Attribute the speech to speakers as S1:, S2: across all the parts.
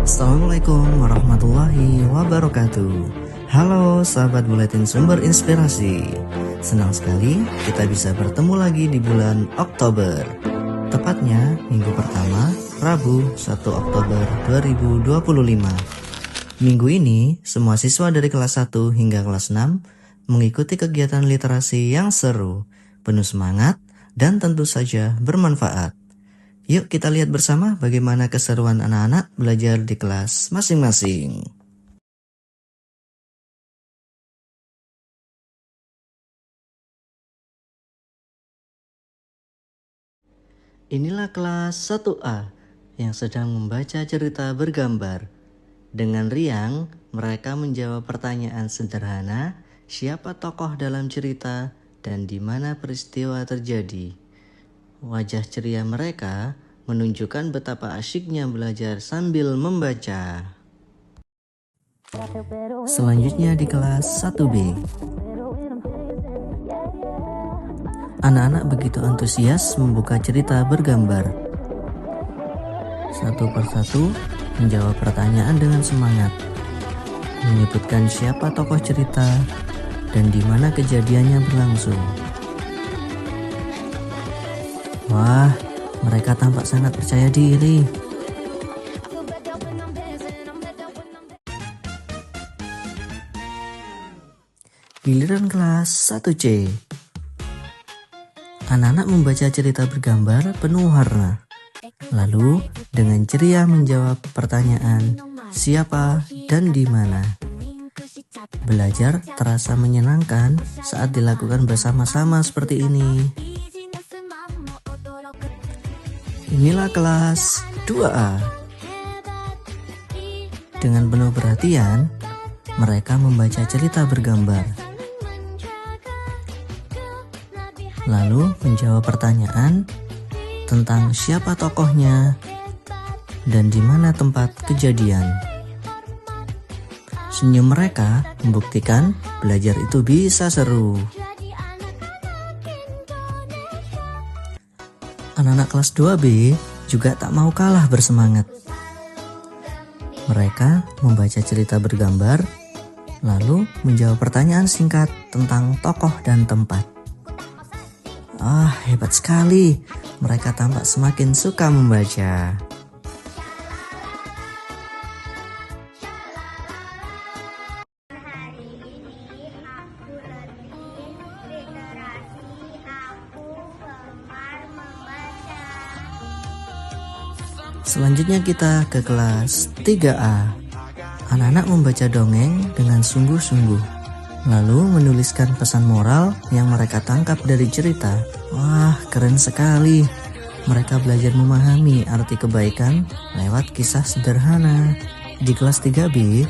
S1: Assalamualaikum warahmatullahi wabarakatuh. Halo sahabat Buletin Sumber Inspirasi. Senang sekali kita bisa bertemu lagi di bulan Oktober. Tepatnya minggu pertama, Rabu 1 Oktober 2025. Minggu ini semua siswa dari kelas 1 hingga kelas 6 mengikuti kegiatan literasi yang seru, penuh semangat, dan tentu saja bermanfaat. Yuk kita lihat bersama bagaimana keseruan anak-anak belajar di kelas masing-masing. Inilah kelas 1A yang sedang membaca cerita bergambar. Dengan riang, mereka menjawab pertanyaan sederhana, siapa tokoh dalam cerita dan di mana peristiwa terjadi. Wajah ceria mereka menunjukkan betapa asyiknya belajar sambil membaca. Selanjutnya di kelas 1B. Anak-anak begitu antusias membuka cerita bergambar. Satu persatu menjawab pertanyaan dengan semangat, menyebutkan siapa tokoh cerita dan di mana kejadiannya berlangsung. Wah, mereka tampak sangat percaya diri. Giliran kelas 1C. Anak-anak membaca cerita bergambar penuh warna. Lalu dengan ceria menjawab pertanyaan siapa dan di mana. Belajar terasa menyenangkan saat dilakukan bersama-sama seperti ini. Inilah kelas 2A. Dengan penuh perhatian, mereka membaca cerita bergambar. Lalu menjawab pertanyaan tentang siapa tokohnya dan di mana tempat kejadian. Senyum mereka membuktikan belajar itu bisa seru. Anak-anak kelas 2B juga tak mau kalah bersemangat. Mereka membaca cerita bergambar, lalu menjawab pertanyaan singkat tentang tokoh dan tempat. Hebat sekali. Mereka tampak semakin suka membaca. Selanjutnya kita ke kelas 3A. Anak-anak membaca dongeng dengan sungguh-sungguh, lalu menuliskan pesan moral yang mereka tangkap dari cerita. Wah, keren sekali. Mereka belajar memahami arti kebaikan lewat kisah sederhana. Di kelas 3B,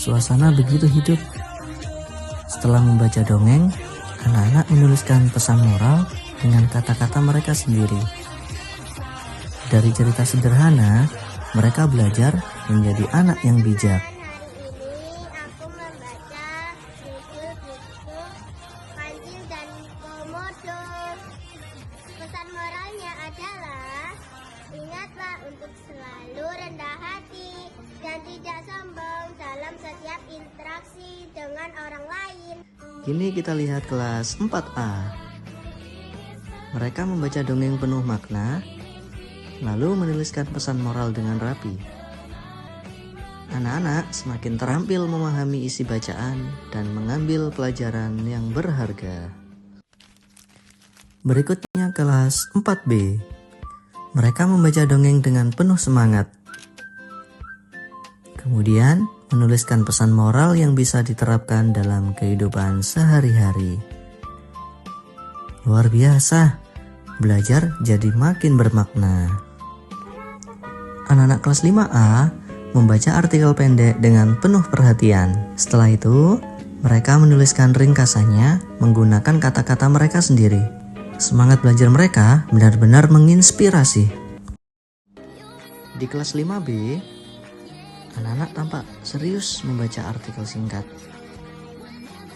S1: suasana begitu hidup. Setelah membaca dongeng, anak-anak menuliskan pesan moral dengan kata-kata mereka sendiri. Dari cerita sederhana, mereka belajar menjadi anak yang bijak.
S2: Pesan moralnya adalah, ingatlah untuk selalu rendah hati dan tidak sombong dalam setiap interaksi dengan orang lain.
S1: Kini kita lihat kelas 4A. Mereka membaca dongeng penuh makna, lalu menuliskan pesan moral dengan rapi. Anak-anak semakin terampil memahami isi bacaan dan mengambil pelajaran yang berharga. Berikutnya kelas 4B. Mereka membaca dongeng dengan penuh semangat. Kemudian menuliskan pesan moral yang bisa diterapkan dalam kehidupan sehari-hari. Luar biasa, belajar jadi makin bermakna. Anak-anak kelas 5A membaca artikel pendek dengan penuh perhatian. Setelah itu, mereka menuliskan ringkasannya menggunakan kata-kata mereka sendiri. Semangat belajar mereka benar-benar menginspirasi. Di kelas 5B, anak-anak tampak serius membaca artikel singkat.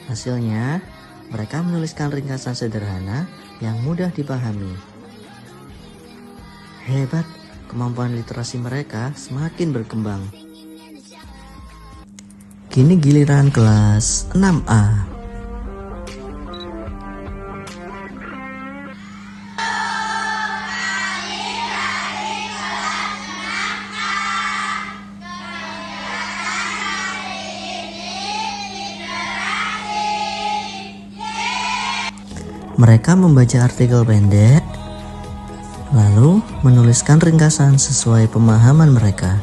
S1: Hasilnya, mereka menuliskan ringkasan sederhana yang mudah dipahami. Hebat, kemampuan literasi mereka semakin berkembang. Kini giliran kelas 6A. Mereka membaca artikel pendek, lalu menuliskan ringkasan sesuai pemahaman mereka.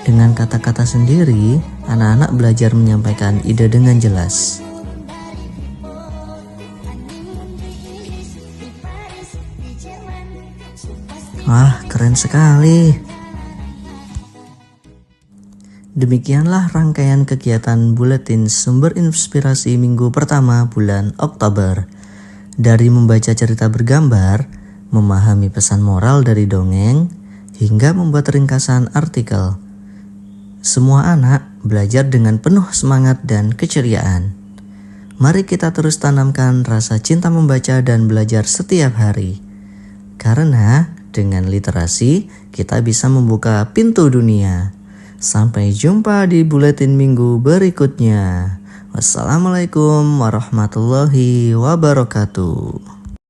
S1: Dengan kata-kata sendiri, anak-anak belajar menyampaikan ide dengan jelas. Wah, keren sekali. Demikianlah rangkaian kegiatan buletin sumber inspirasi minggu pertama bulan Oktober. Dari membaca cerita bergambar, memahami pesan moral dari dongeng, hingga membuat ringkasan artikel. Semua anak belajar dengan penuh semangat dan keceriaan. Mari kita terus tanamkan rasa cinta membaca dan belajar setiap hari. Karena dengan literasi, kita bisa membuka pintu dunia. Sampai jumpa di buletin minggu berikutnya. Wassalamualaikum warahmatullahi wabarakatuh.